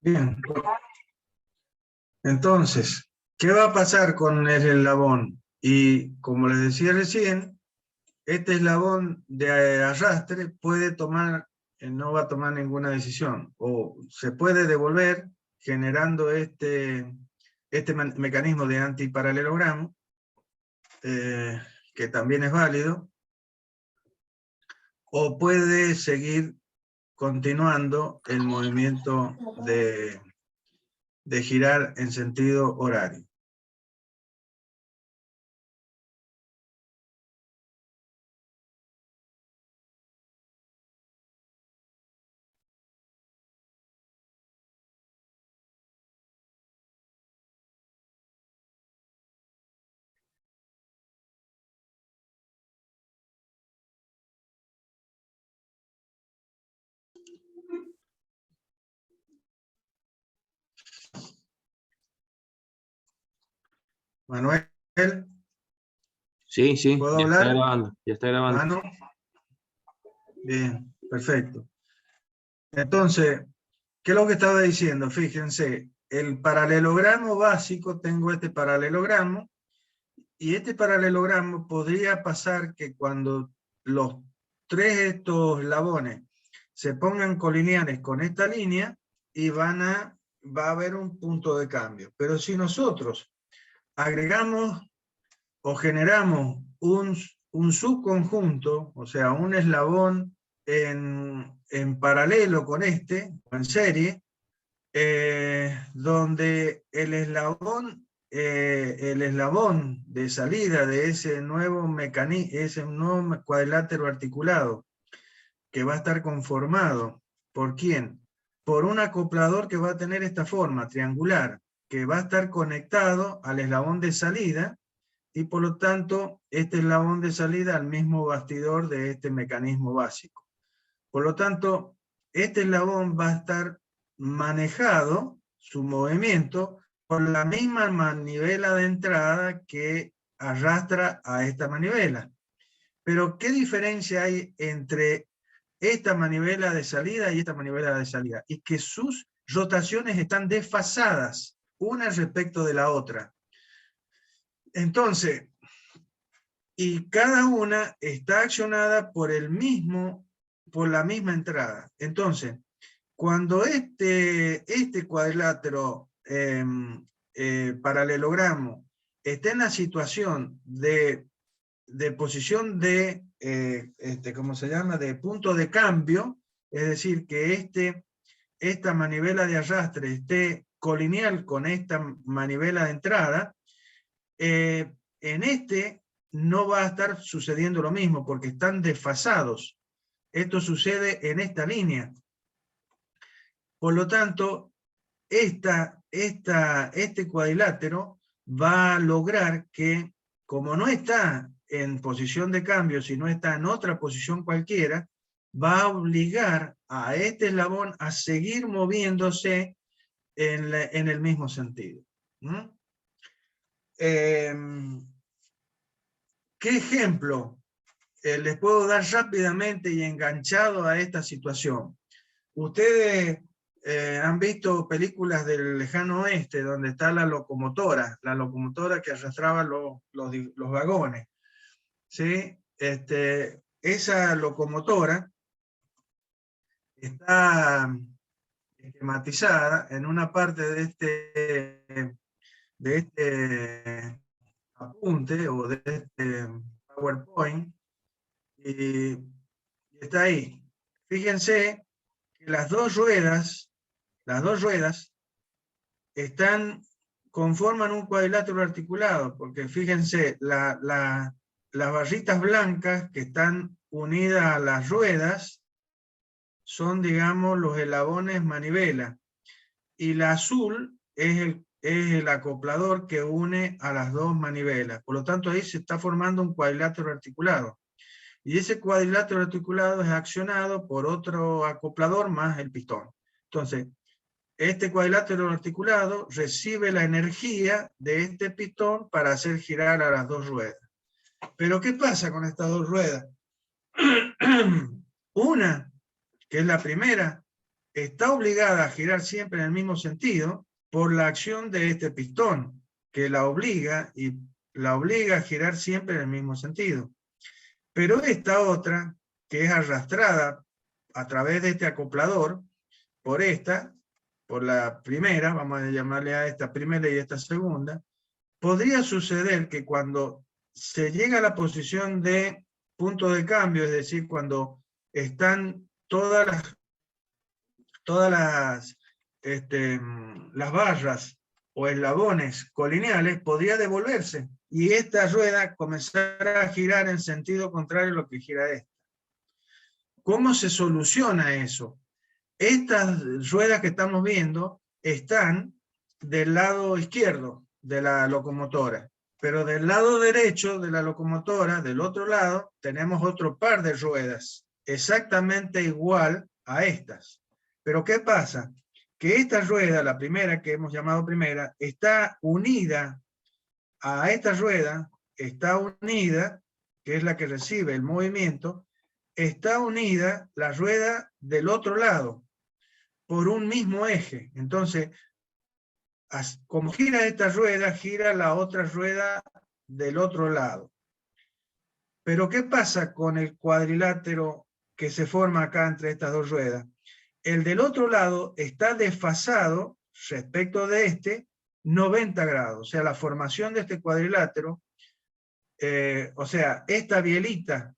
Bien, entonces, ¿qué va a pasar con el eslabón? Y como les decía recién, este eslabón de arrastre puede tomar, no va a tomar ninguna decisión, o se puede devolver generando este mecanismo de antiparalelogramo, que también es válido, o puede seguir continuando el movimiento de girar en sentido horario. Manuel, Sí, sí, ¿puedo ya está hablar? grabando, ya está grabando. Manu, bien, perfecto. Entonces, ¿qué es lo que estaba diciendo? Fíjense, el paralelogramo básico, tengo este paralelogramo, y este paralelogramo podría pasar que cuando los tres estos eslabones se pongan colineales con esta línea, y va a haber un punto de cambio. Pero si nosotros agregamos o generamos un subconjunto, o sea, un eslabón en paralelo con este, o en serie, donde el eslabón de salida de ese nuevo cuadrilátero articulado, que va a estar conformado, ¿por quién? Por un acoplador que va a tener esta forma triangular, que va a estar conectado al eslabón de salida, y por lo tanto este eslabón de salida al mismo bastidor de este mecanismo básico. Por lo tanto, este eslabón va a estar manejado, su movimiento, por la misma manivela de entrada que arrastra a esta manivela. Pero ¿qué diferencia hay entre esta manivela de salida y esta manivela de salida? Y que sus rotaciones están desfasadas una respecto de la otra. Entonces, y cada una está accionada por la misma entrada. Entonces, cuando este cuadrilátero paralelogramo está en la situación de posición de, ¿cómo se llama?, de punto de cambio, es decir, que esta manivela de arrastre esté colineal con esta manivela de entrada, en no va a estar sucediendo lo mismo, porque están desfasados. Esto sucede en esta línea. Por lo tanto, este cuadrilátero va a lograr que, como no está en posición de cambio, sino está en otra posición cualquiera, va a obligar a este eslabón a seguir moviéndose en el mismo sentido. ¿Qué ejemplo les puedo dar rápidamente y enganchado a esta situación? Ustedes han visto películas del lejano oeste donde está la locomotora que arrastraba los vagones, ¿sí? Esa locomotora está esquematizada en una parte de este apunte o de este PowerPoint, y está ahí. Fíjense que las dos ruedas conforman un cuadrilátero articulado, porque fíjense, las barritas blancas que están unidas a las ruedas son, digamos, los eslabones manivela, y la azul es el acoplador que une a las dos manivelas. Por lo tanto, ahí se está formando un cuadrilátero articulado. Y ese cuadrilátero articulado es accionado por otro acoplador más el pistón. Entonces, este cuadrilátero articulado recibe la energía de este pistón para hacer girar a las dos ruedas. Pero ¿qué pasa con estas dos ruedas? Una, que es la primera, está obligada a girar siempre en el mismo sentido por la acción de este pistón, que la obliga a girar siempre en el mismo sentido. Pero esta otra, que es arrastrada a través de este acoplador, por la primera, vamos a llamarle a esta primera y esta segunda, podría suceder que cuando se llega a la posición de punto de cambio, es decir, cuando están todas las barras o eslabones colineales, podría devolverse y esta rueda comenzará a girar en sentido contrario a lo que gira esta. ¿Cómo se soluciona eso? Estas ruedas que estamos viendo están del lado izquierdo de la locomotora, pero del lado derecho de la locomotora, del otro lado, tenemos otro par de ruedas, exactamente igual a estas. Pero ¿qué pasa? Que esta rueda, la primera que hemos llamado primera, está unida a esta rueda, está unida, que es la que recibe el movimiento, está unida la rueda del otro lado, por un mismo eje. Entonces, como gira esta rueda, gira la otra rueda del otro lado. Pero ¿qué pasa con el cuadrilátero que se forma acá entre estas dos ruedas? El del otro lado está desfasado respecto de este 90 grados. O sea, la formación de este cuadrilátero, o sea, esta bielita,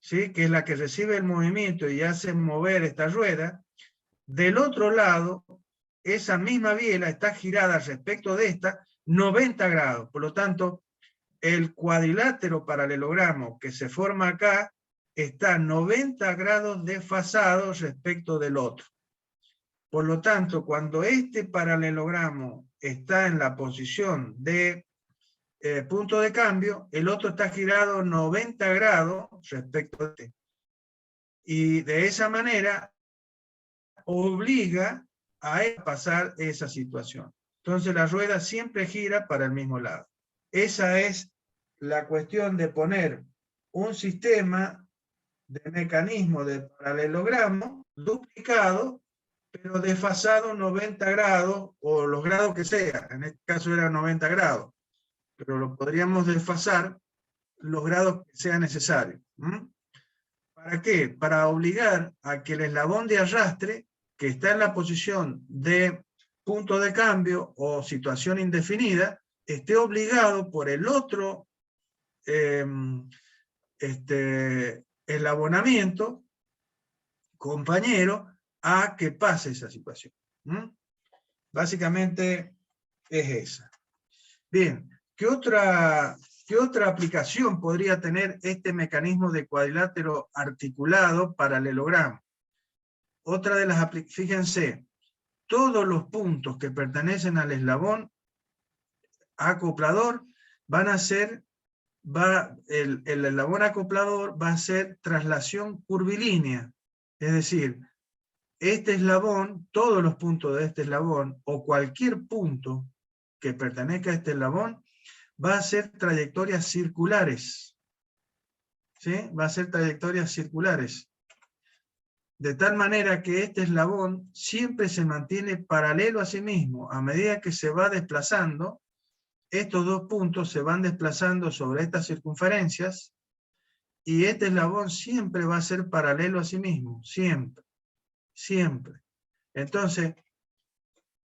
¿sí?, que es la que recibe el movimiento y hace mover esta rueda, del otro lado, esa misma biela está girada respecto de esta 90 grados. Por lo tanto, el cuadrilátero paralelogramo que se forma acá está 90 grados desfasado respecto del otro. Por lo tanto, cuando este paralelogramo está en la posición de punto de cambio, el otro está girado 90 grados respecto a este. Y de esa manera obliga a pasar esa situación. Entonces la rueda siempre gira para el mismo lado. Esa es la cuestión de poner un sistema de mecanismo de paralelogramo duplicado, pero desfasado 90 grados, o los grados que sea. En este caso era 90 grados, pero lo podríamos desfasar los grados que sea necesario. ¿Para qué? Para obligar a que el eslabón de arrastre, que está en la posición de punto de cambio o situación indefinida, esté obligado por el otro eslabonamiento compañero a que pase esa situación. Básicamente es esa. Bien, ¿qué otra aplicación podría tener este mecanismo de cuadrilátero articulado paralelogramo? Otra de las aplicaciones, fíjense, todos los puntos que pertenecen al eslabón acoplador van a ser, el eslabón acoplador va a ser traslación curvilínea. Es decir, este eslabón, todos los puntos de este eslabón, o cualquier punto que pertenezca a este eslabón, va a ser trayectorias circulares. ¿Sí? Va a ser trayectorias circulares. De tal manera que este eslabón siempre se mantiene paralelo a sí mismo. A medida que se va desplazando, estos dos puntos se van desplazando sobre estas circunferencias y este eslabón siempre va a ser paralelo a sí mismo. Siempre. Siempre. Entonces,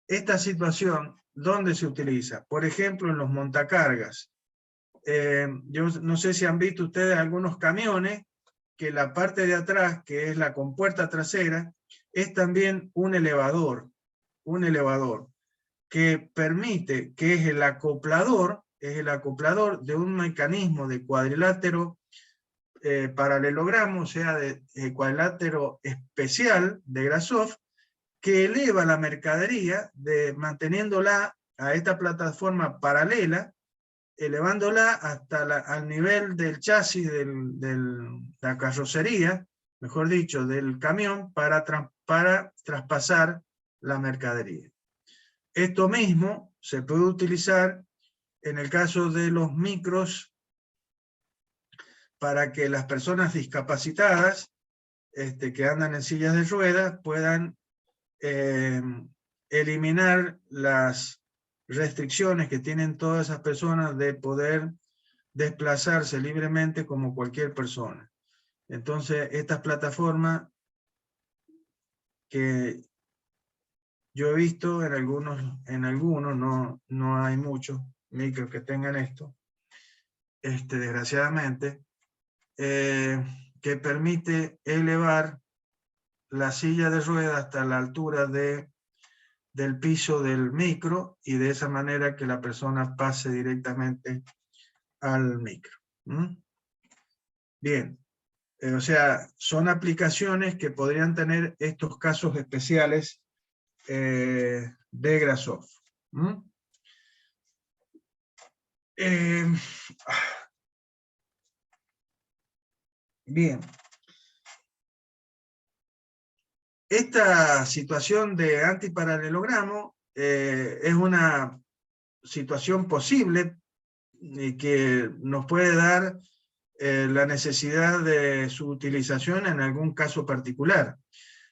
esta situación, ¿dónde se utiliza? Por ejemplo, en los montacargas. Yo no sé si han visto ustedes algunos camiones que la parte de atrás, que es la compuerta trasera, es también un elevador que permite, que es el acoplador de un mecanismo de cuadrilátero paralelogramo, o sea, de cuadrilátero especial de Grashof, que eleva la mercadería manteniéndola a esta plataforma paralela, elevándola hasta al nivel del chasis de la carrocería, mejor dicho, del camión, para traspasar la mercadería. Esto mismo se puede utilizar en el caso de los micros para que las personas discapacitadas que andan en sillas de ruedas puedan eliminar las restricciones que tienen todas esas personas de poder desplazarse libremente como cualquier persona. Entonces, estas plataformas que yo he visto en algunos no hay muchos micros que tengan esto, desgraciadamente, que permite elevar la silla de ruedas hasta la altura del piso del micro y de esa manera que la persona pase directamente al micro. Bien, o sea, son aplicaciones que podrían tener estos casos especiales de Grasov. Bien. Esta situación de antiparalelogramo es una situación posible que nos puede dar la necesidad de su utilización en algún caso particular.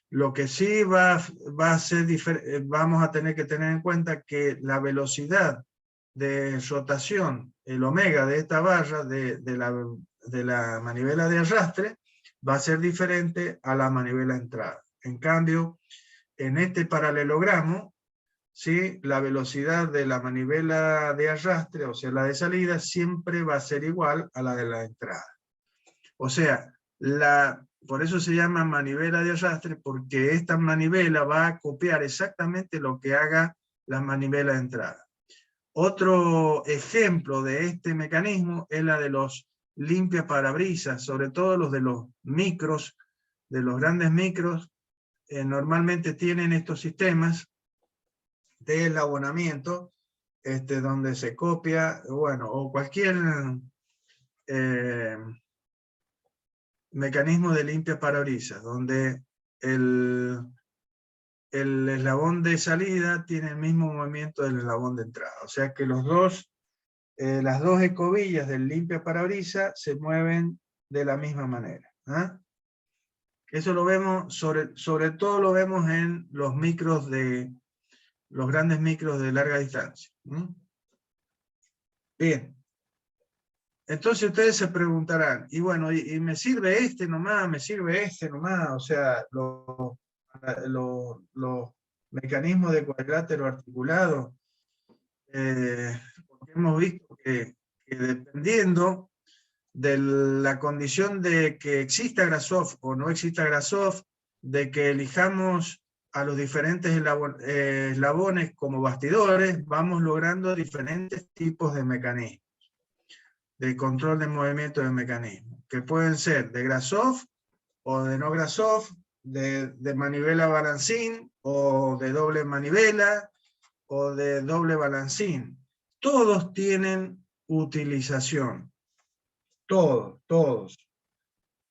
Lo que sí va a ser vamos a tener que tener en cuenta que la velocidad de rotación, el omega de esta barra de la manivela de arrastre, va a ser diferente a la manivela de entrada. En cambio, en este paralelogramo, ¿sí?, la velocidad de la manivela de arrastre, o sea, la de salida, siempre va a ser igual a la de la entrada. O sea, por eso se llama manivela de arrastre, porque esta manivela va a copiar exactamente lo que haga la manivela de entrada. Otro ejemplo de este mecanismo es la de los limpiaparabrisas, sobre todo los de los micros, de los grandes micros, normalmente tienen estos sistemas de eslabonamiento, donde se copia, bueno, o cualquier mecanismo de limpia parabrisas, donde el eslabón de salida tiene el mismo movimiento del eslabón de entrada. O sea que las dos escobillas del limpia parabrisas se mueven de la misma manera. Eso lo vemos, sobre todo lo vemos en los grandes micros de larga distancia. Bien. Entonces ustedes se preguntarán, y bueno, ¿y me sirve nomás? ¿Me sirve nomás? O sea, los mecanismos de cuadrilátero articulado, porque hemos visto que dependiendo de la condición de que exista Grasov o no exista Grasov, de que elijamos a los diferentes eslabones como bastidores, vamos logrando diferentes tipos de mecanismos de control de movimiento del mecanismo, que pueden ser de Grasov o de no Grasov, de manivela balancín o de doble manivela o de doble balancín. Todos tienen utilización, todos,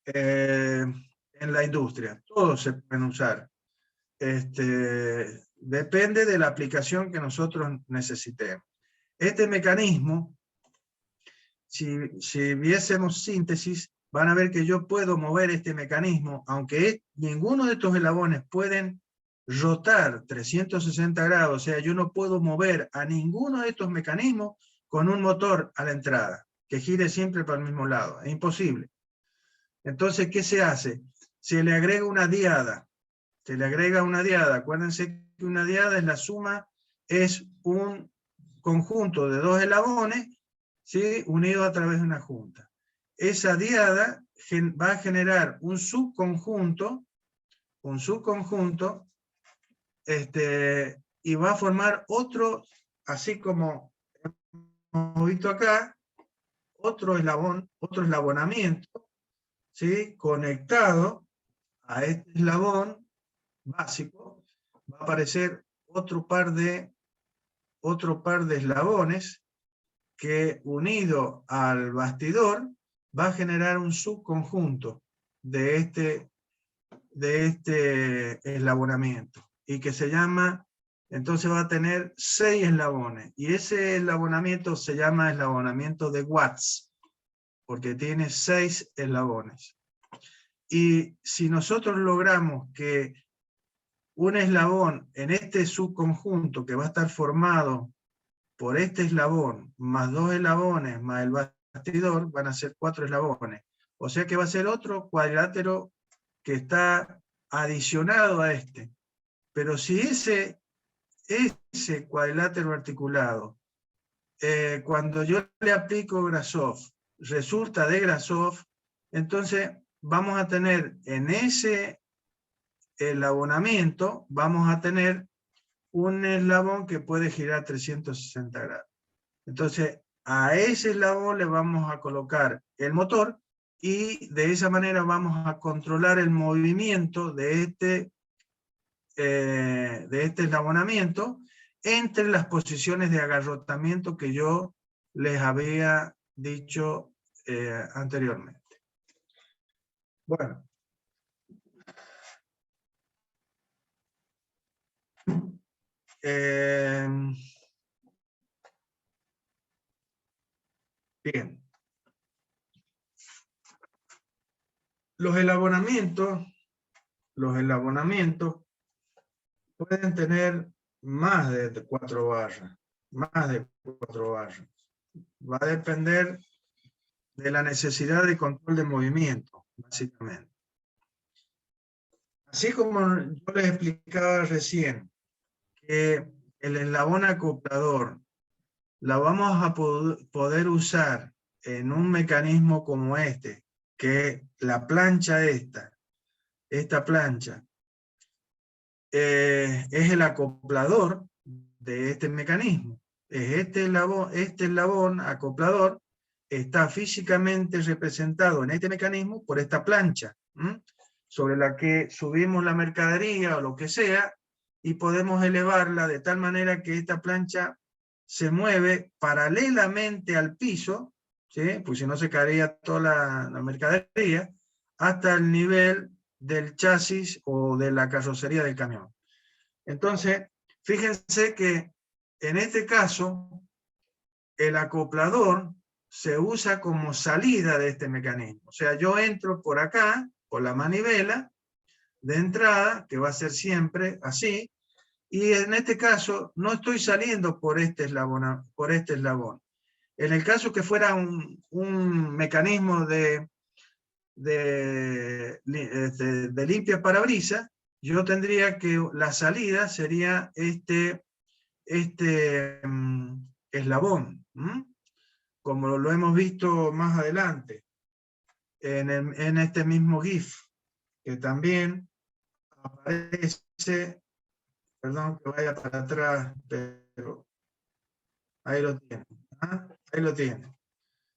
en la industria, todos se pueden usar. Depende de la aplicación que nosotros necesitemos. Este mecanismo, si viésemos síntesis, van a ver que yo puedo mover este mecanismo, aunque ninguno de estos eslabones pueden rotar 360 grados, o sea, yo no puedo mover a ninguno de estos mecanismos con un motor a la entrada, que gire siempre para el mismo lado, es imposible. Entonces, ¿qué se hace? Se le agrega una diada, acuérdense que una diada es la suma, es un conjunto de dos eslabones, ¿sí?, unido a través de una junta. Esa diada va a generar un subconjunto, y va a formar otro, así como hemos visto acá, otro eslabonamiento, ¿sí?, conectado a este eslabón básico, va a aparecer otro par de eslabones que, unido al bastidor, va a generar un subconjunto de este eslabonamiento, y que se llama, entonces va a tener 6 eslabones, y ese eslabonamiento se llama eslabonamiento de Watts, porque tiene 6 eslabones. Y si nosotros logramos que un eslabón en este subconjunto que va a estar formado por este eslabón, más 2 eslabones, más el bastidor, van a ser 4 eslabones. O sea que va a ser otro cuadrilátero que está adicionado a este. Pero si ese cuadrilátero articulado, cuando yo le aplico Grasov, resulta de Grasov, entonces vamos a tener en ese eslabonamiento, vamos a tener un eslabón que puede girar 360 grados. Entonces, a ese eslabón le vamos a colocar el motor y de esa manera vamos a controlar el movimiento de este eslabonamiento entre las posiciones de agarrotamiento que yo les había dicho anteriormente. Bueno. Bien. Los elabonamientos pueden tener más de 4 barras. Más de 4 barras. Va a depender de la necesidad de control de movimiento, básicamente. Así como yo les explicaba recién, que el eslabón acoplador la vamos a poder usar en un mecanismo como este, que la plancha esta plancha, es el acoplador de este mecanismo. Este eslabón acoplador está físicamente representado en este mecanismo por esta plancha, sobre la que subimos la mercadería o lo que sea, y podemos elevarla de tal manera que esta plancha se mueve paralelamente al piso, ¿sí? Pues si no se caería toda la mercadería, hasta el nivel del chasis o de la carrocería del camión. Entonces, fíjense que en este caso, el acoplador se usa como salida de este mecanismo. O sea, yo entro por acá, por la manivela de entrada, que va a ser siempre así, y en este caso no estoy saliendo por este eslabón. En el caso que fuera un mecanismo de limpia parabrisas, yo tendría que la salida sería este eslabón, como lo hemos visto más adelante en este mismo GIF, que también aparece, perdón que vaya para atrás, pero ahí lo tiene. Ahí lo tiene.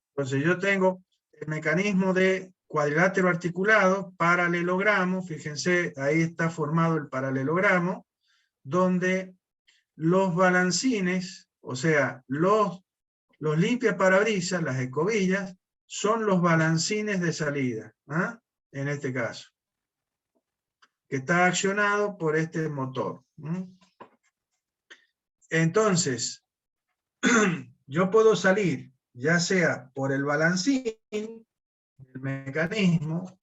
Entonces yo tengo el mecanismo de cuadrilátero articulado, paralelogramo, fíjense, ahí está formado el paralelogramo, donde los balancines, o sea, los limpiaparabrisas, las escobillas, son los balancines de salida, en este caso, que está accionado por este motor. Entonces, yo puedo salir, ya sea por el balancín, el mecanismo,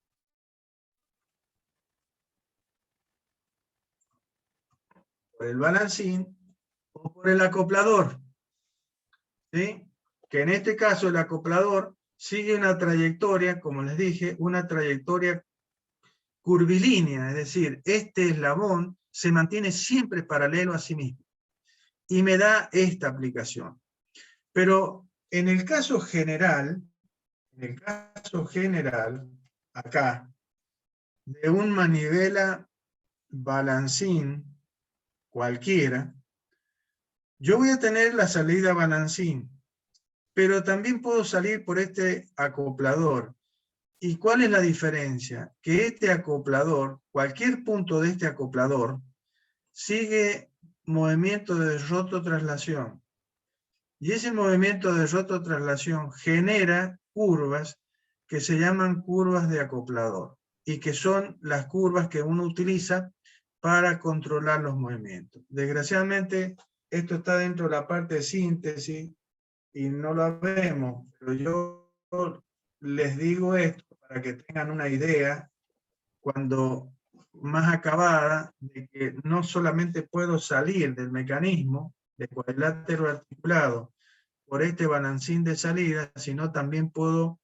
por el balancín, o por el acoplador, ¿sí? Que en este caso el acoplador sigue una trayectoria, como les dije, una trayectoria curvilínea, es decir, este eslabón se mantiene siempre paralelo a sí mismo y me da esta aplicación. Pero en el caso general, acá, de un manivela balancín cualquiera, yo voy a tener la salida balancín, pero también puedo salir por este acoplador. ¿Y cuál es la diferencia? Que este acoplador, cualquier punto de este acoplador, sigue movimiento de rototraslación. Y ese movimiento de rototraslación genera curvas que se llaman curvas de acoplador y que son las curvas que uno utiliza para controlar los movimientos. Desgraciadamente, esto está dentro de la parte de síntesis y no lo vemos, pero yo les digo esto para que tengan una idea cuando más acabada, de que no solamente puedo salir del mecanismo de cuadrilátero articulado por este balancín de salida, sino también puedo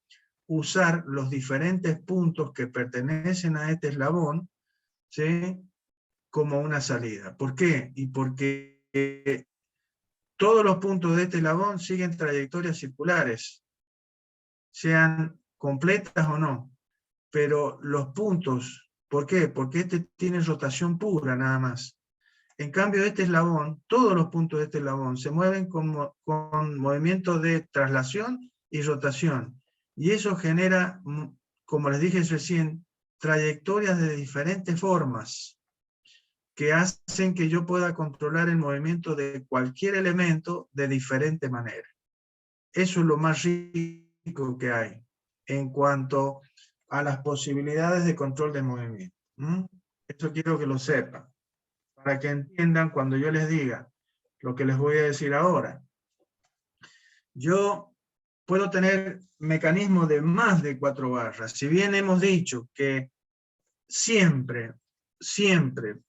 usar los diferentes puntos que pertenecen a este eslabón, ¿sí?, como una salida. ¿Por qué? Y porque todos los puntos de este eslabón siguen trayectorias circulares, sean completas o no. Pero los puntos, ¿por qué? Porque este tiene rotación pura nada más. En cambio, este eslabón, todos los puntos de este eslabón se mueven con movimiento de traslación y rotación. Y eso genera, como les dije recién, trayectorias de diferentes formas que hacen que yo pueda controlar el movimiento de cualquier elemento de diferente manera. Eso es lo más rico que hay en cuanto a las posibilidades de control de movimiento. Esto quiero que lo sepan, para que entiendan cuando yo les diga lo que les voy a decir ahora. Yo puedo tener mecanismos de más de 4 barras. Si bien hemos dicho que siempre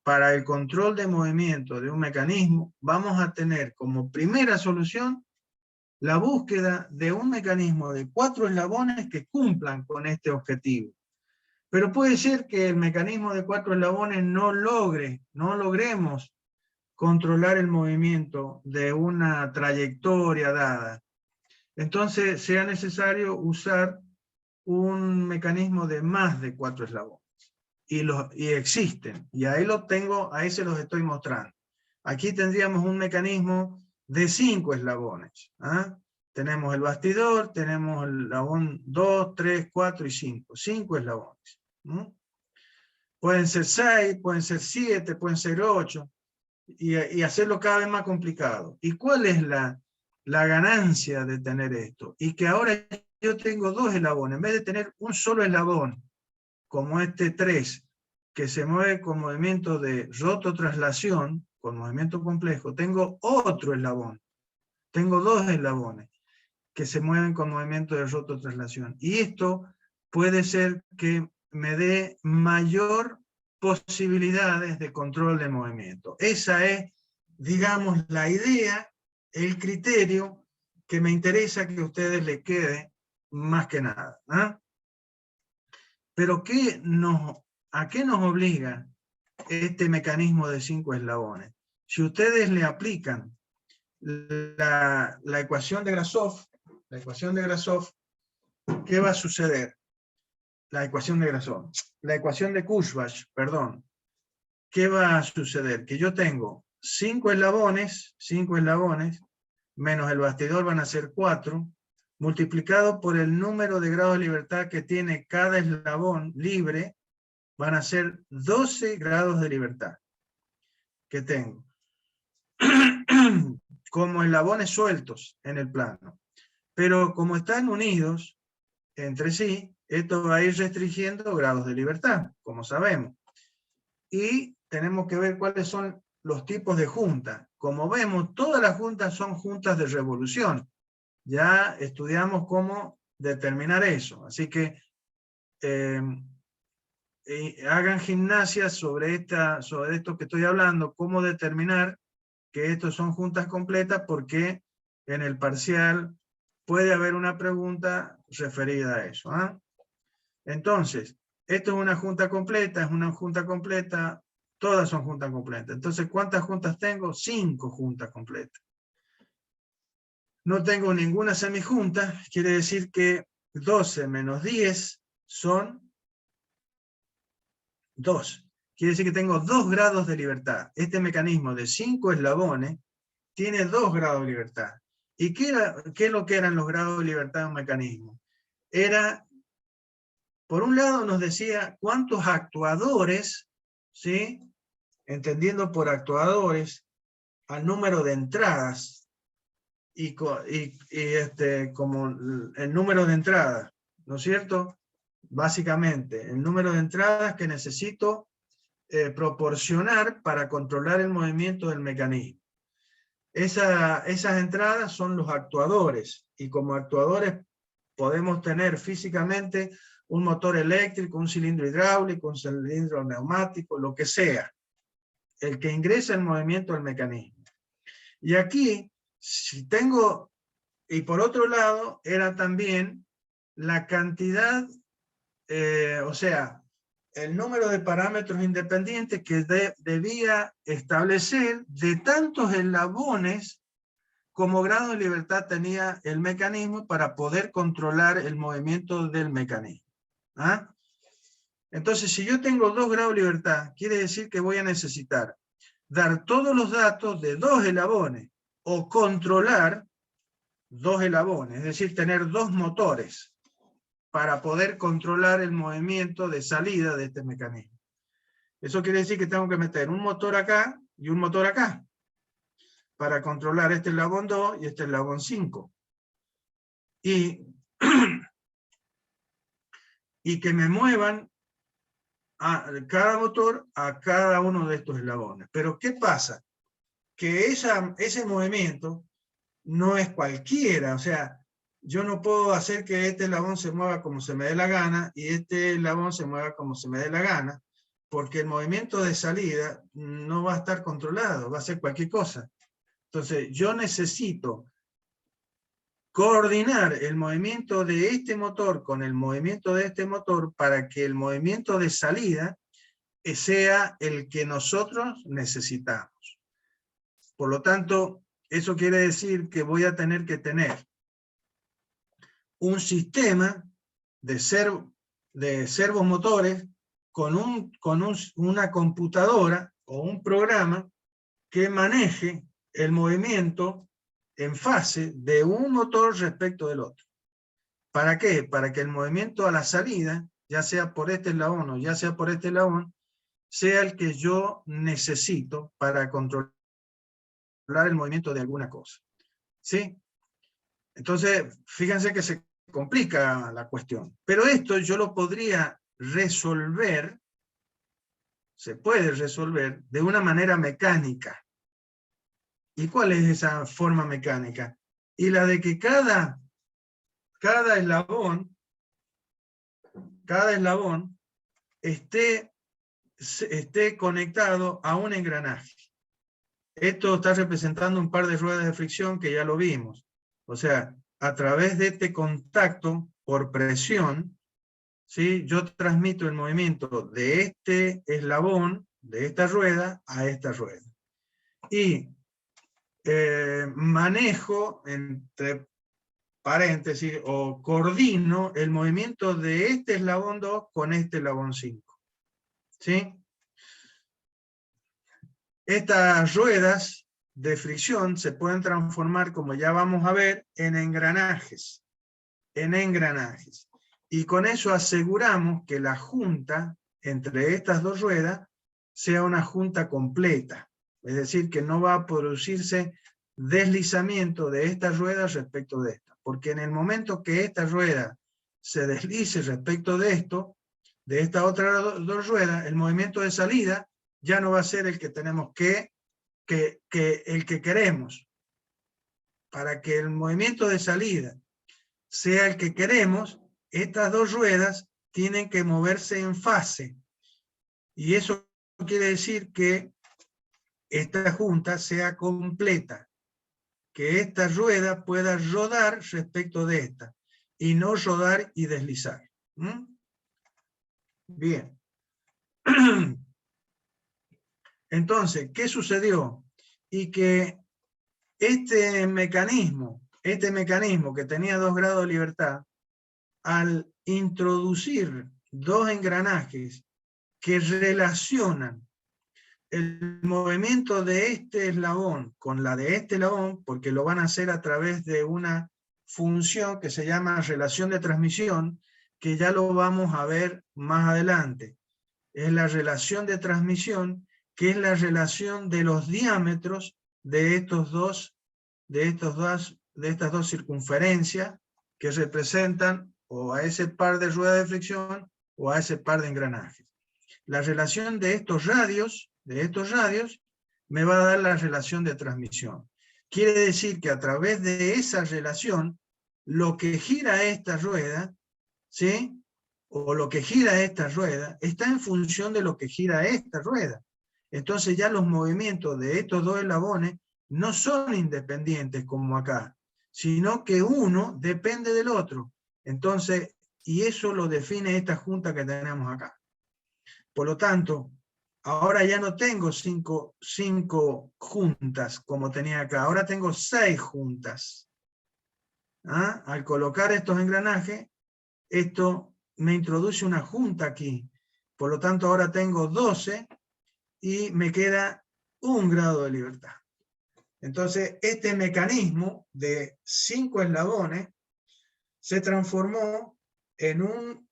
para el control de movimiento de un mecanismo, vamos a tener como primera solución la búsqueda de un mecanismo de 4 eslabones que cumplan con este objetivo. Pero puede ser que el mecanismo de 4 eslabones no logremos controlar el movimiento de una trayectoria dada. Entonces sea necesario usar un mecanismo de más de 4 eslabones. Y existen, y ahí lo tengo, ahí se los estoy mostrando. Aquí tendríamos un mecanismo de 5 eslabones. Tenemos el bastidor, tenemos el eslabón 2, 3, 4 y 5. 5 eslabones. Pueden ser 6, pueden ser 7, pueden ser 8, y hacerlo cada vez más complicado. ¿Y cuál es la ganancia de tener esto? Y que ahora yo tengo 2 eslabones, en vez de tener un solo eslabón, como este 3, que se mueve con movimiento de rototraslación, con movimiento complejo, tengo otro eslabón. Tengo 2 eslabones que se mueven con movimiento de rototraslación. Y esto puede ser que me dé mayor posibilidades de control del movimiento. Esa es, digamos, la idea, el criterio que me interesa que a ustedes les quede más que nada. Pero ¿a qué nos obliga este mecanismo de 5 eslabones? Si ustedes le aplican la ecuación de Grashof, ¿qué va a suceder? La ecuación de Kurzbach, perdón. ¿Qué va a suceder? Que yo tengo 5 eslabones, menos el bastidor van a ser 4, multiplicado por el número de grados de libertad que tiene cada eslabón libre, van a ser 12 grados de libertad que tengo. Como eslabones sueltos en el plano. Pero como están unidos entre sí, esto va a ir restringiendo grados de libertad, como sabemos. Y tenemos que ver cuáles son los tipos de junta. Como vemos, todas las juntas son juntas de revolución. Ya estudiamos cómo determinar eso. Así que hagan gimnasia sobre esto que estoy hablando, cómo determinar que estos son juntas completas, porque en el parcial puede haber una pregunta referida a eso. Entonces, esto es una junta completa, todas son juntas completas. Entonces, ¿cuántas juntas tengo? 5 juntas completas. No tengo ninguna semijunta, quiere decir que 12 menos 10 son 2. Quiere decir que tengo 2 grados de libertad. Este mecanismo de 5 eslabones tiene 2 grados de libertad. ¿Y qué es lo que eran los grados de libertad de un mecanismo? Era, por un lado nos decía cuántos actuadores, ¿sí?, entendiendo por actuadores al número de entradas, como el número de entradas, ¿no es cierto? Básicamente, el número de entradas que necesito proporcionar para controlar el movimiento del mecanismo. Esas entradas son los actuadores, y como actuadores podemos tener físicamente un motor eléctrico, un cilindro hidráulico, un cilindro neumático, lo que sea, el que ingresa el movimiento al mecanismo. Y aquí, si tengo, y por otro lado, era también la cantidad, o sea, el número de parámetros independientes que debía establecer de tantos eslabones como grado de libertad tenía el mecanismo para poder controlar el movimiento del mecanismo. ¿Ah? Entonces, si yo tengo 2 grados de libertad, quiere decir que voy a necesitar dar todos los datos de 2 eslabones o controlar 2 eslabones, es decir, tener 2 motores para poder controlar el movimiento de salida de este mecanismo. Eso quiere decir que tengo que meter un motor acá y un motor acá para controlar este eslabón 2 y este eslabón 5. Y que me muevan a cada motor a cada uno de estos eslabones. Pero ¿qué pasa? Que ese movimiento no es cualquiera, o sea, yo no puedo hacer que este eslabón se mueva como se me dé la gana y este eslabón se mueva como se me dé la gana, porque el movimiento de salida no va a estar controlado, va a ser cualquier cosa. Entonces, yo necesito coordinar el movimiento de este motor con el movimiento de este motor para que el movimiento de salida sea el que nosotros necesitamos. Por lo tanto, eso quiere decir que voy a tener que tener un sistema de servomotores con una computadora o un programa que maneje el movimiento en fase de un motor respecto del otro. ¿Para qué? Para que el movimiento a la salida, ya sea por este eslabón o ya sea por este eslabón, sea el que yo necesito para controlar el movimiento de alguna cosa. ¿Sí? Entonces, fíjense que se complica la cuestión. Pero esto yo lo podría resolver, se puede resolver de una manera mecánica. ¿Y cuál es esa forma mecánica? Y la de que cada eslabón esté conectado a un engranaje. Esto está representando un par de ruedas de fricción que ya lo vimos. O sea, a través de este contacto por presión, ¿sí? Yo transmito el movimiento de este eslabón, de esta rueda, a esta rueda. Y manejo, entre paréntesis, o coordino el movimiento de este eslabón 2 con este eslabón 5. ¿Sí? Estas ruedas de fricción se pueden transformar, como ya vamos a ver, en engranajes. Y con eso aseguramos que la junta entre estas 2 ruedas sea una junta completa. Es decir, que no va a producirse deslizamiento de estas ruedas respecto de esta. Porque en el momento que esta rueda se deslice respecto de esto, de esta otra 2 ruedas, el movimiento de salida ya no va a ser el que tenemos el que queremos. Para que el movimiento de salida sea el que queremos, estas 2 ruedas tienen que moverse en fase. Y eso quiere decir que esta junta sea completa. Que esta rueda pueda rodar respecto de esta. Y no rodar y deslizar. ¿Mm? Bien. Entonces, ¿qué sucedió? Y que este mecanismo que tenía 2 grados de libertad, al introducir 2 engranajes que relacionan el movimiento de este eslabón con la de este eslabón, porque lo van a hacer a través de una función que se llama relación de transmisión, que ya lo vamos a ver más adelante. Es la relación de transmisión, que es la relación de los diámetros de estas dos circunferencias que representan o a ese par de ruedas de fricción o a ese par de engranajes. La relación de estos radios, me va a dar la relación de transmisión. Quiere decir que a través de esa relación, lo que gira esta rueda, ¿sí? o lo que gira esta rueda, está en función de lo que gira esta rueda. Entonces ya los movimientos de estos dos eslabones no son independientes como acá, sino que uno depende del otro. Entonces, y eso lo define esta junta que tenemos acá. Por lo tanto, ahora ya no tengo cinco juntas como tenía acá, ahora tengo 6 juntas. ¿Ah? Al colocar estos engranajes, esto me introduce una junta aquí. Por lo tanto, ahora tengo 12 y me queda 1 grado de libertad. Entonces, este mecanismo de 5 eslabones se transformó en un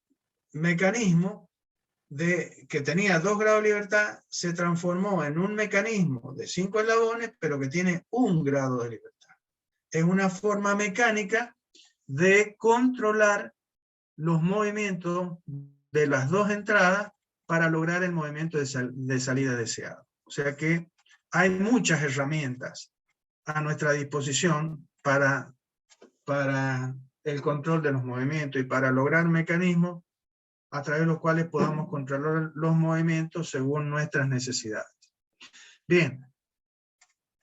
mecanismo que tenía 2 grados de libertad, se transformó en un mecanismo de 5 eslabones, pero que tiene 1 grado de libertad. Es una forma mecánica de controlar los movimientos de las dos entradas para lograr el movimiento de salida deseado. O sea que hay muchas herramientas a nuestra disposición para el control de los movimientos y para lograr mecanismos a través de los cuales podamos controlar los movimientos según nuestras necesidades. Bien,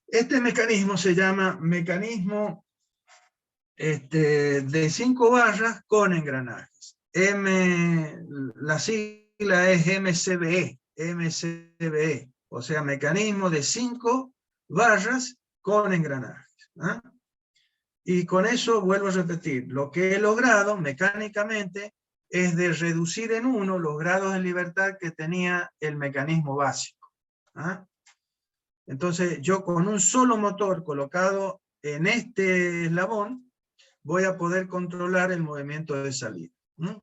este mecanismo se llama mecanismo de 5 barras con engranajes. La sigla es MCBE, o sea, mecanismo de 5 barras con engranajes. ¿Ah? Y con eso vuelvo a repetir, lo que he logrado mecánicamente es de reducir en 1 los grados de libertad que tenía el mecanismo básico. ¿Ah? Entonces yo con un solo motor colocado en este eslabón voy a poder controlar el movimiento de salida. ¿Mm?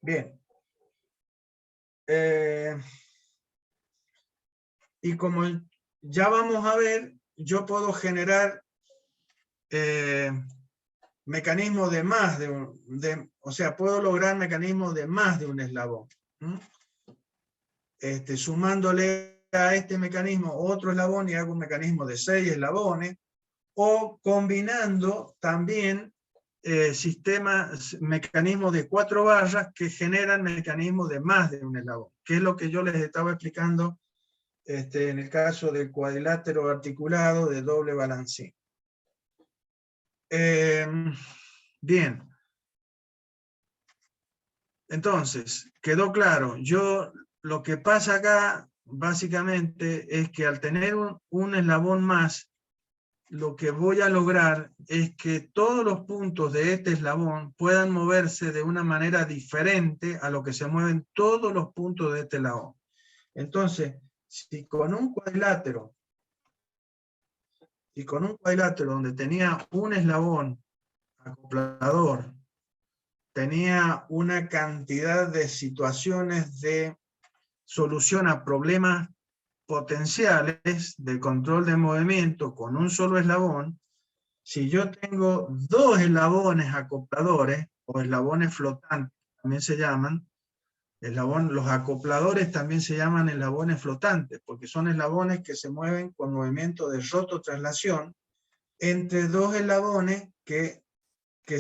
Bien. Y como ya vamos a ver, yo puedo generar mecanismos de más de un, o sea, puedo lograr mecanismos de más de un eslabón. ¿Mm? Sumándole a este mecanismo otro eslabón y hago un mecanismo de 6 eslabones, o combinando también mecanismos de 4 barras que generan mecanismos de más de un eslabón, que es lo que yo les estaba explicando en el caso del cuadrilátero articulado de doble balancín. Bien. Entonces, quedó claro. Lo que pasa acá, básicamente, es que al tener un eslabón más, lo que voy a lograr es que todos los puntos de este eslabón puedan moverse de una manera diferente a lo que se mueven todos los puntos de este eslabón. Entonces, si con un cuadrilátero donde tenía un eslabón acoplador, tenía una cantidad de situaciones de solución a problemas potenciales de control de movimiento con un solo eslabón, si yo tengo 2 eslabones acopladores, o eslabones flotantes, también se llaman, los acopladores también se llaman eslabones flotantes, porque son eslabones que se mueven con movimiento de rototraslación entre 2 eslabones que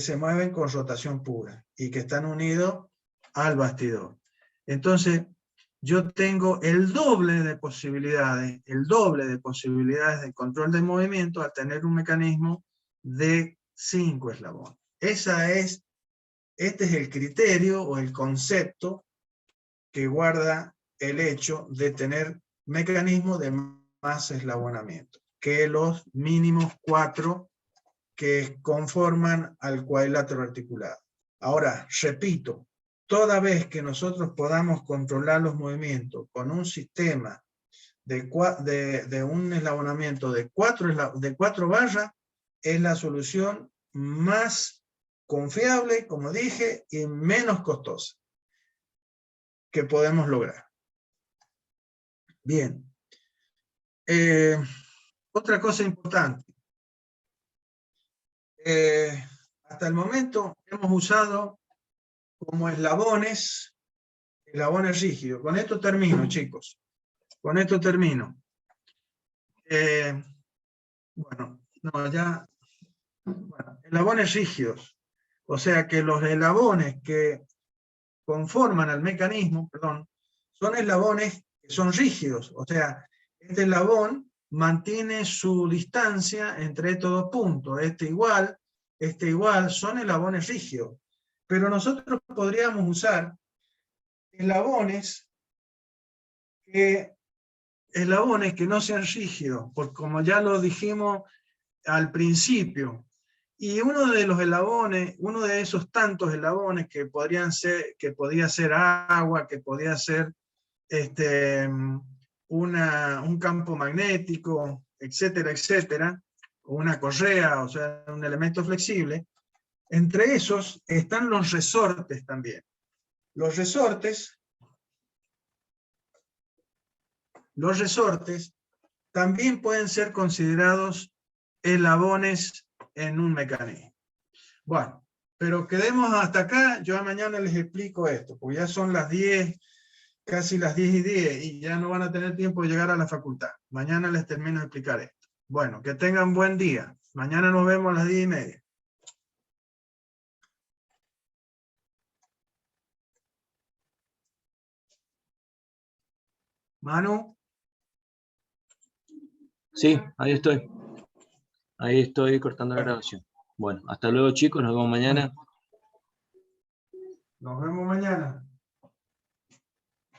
se mueven con rotación pura y que están unidos al bastidor. Entonces, yo tengo el doble de posibilidades de control de movimiento al tener un mecanismo de 5 eslabones. Este es el criterio o el concepto que guarda el hecho de tener mecanismos de más eslabonamiento que los mínimos 4 que conforman al cuadrilátero articulado. Ahora, repito, toda vez que nosotros podamos controlar los movimientos con un sistema de un eslabonamiento de 4 barras, es la solución más confiable, como dije, y menos costosa que podemos lograr. Bien. Otra cosa importante. Hasta el momento hemos usado como eslabones rígidos. Con esto termino, chicos. Con esto termino. Bueno, eslabones rígidos. O sea que los eslabones que conforman al mecanismo, perdón, son eslabones que son rígidos, o sea, este eslabón mantiene su distancia entre estos dos puntos, este igual, son eslabones rígidos. Pero nosotros podríamos usar eslabones que no sean rígidos, porque como ya lo dijimos al principio, y uno de los eslabones, uno de esos tantos eslabones que podía ser agua, que podía ser un campo magnético, etcétera, etcétera, o una correa, o sea, un elemento flexible, entre esos están los resortes también. Los resortes también pueden ser considerados eslabones en un mecanismo. Bueno, pero quedemos hasta acá, yo mañana les explico esto, porque ya son las 10, casi las 10:10, y ya no van a tener tiempo de llegar a la facultad. Mañana les termino de explicar esto. Bueno, que tengan buen día. Mañana nos vemos a las 10:30. Manu. Sí, ahí estoy. Ahí estoy cortando la grabación. Bueno, hasta luego chicos, nos vemos mañana. Nos vemos mañana.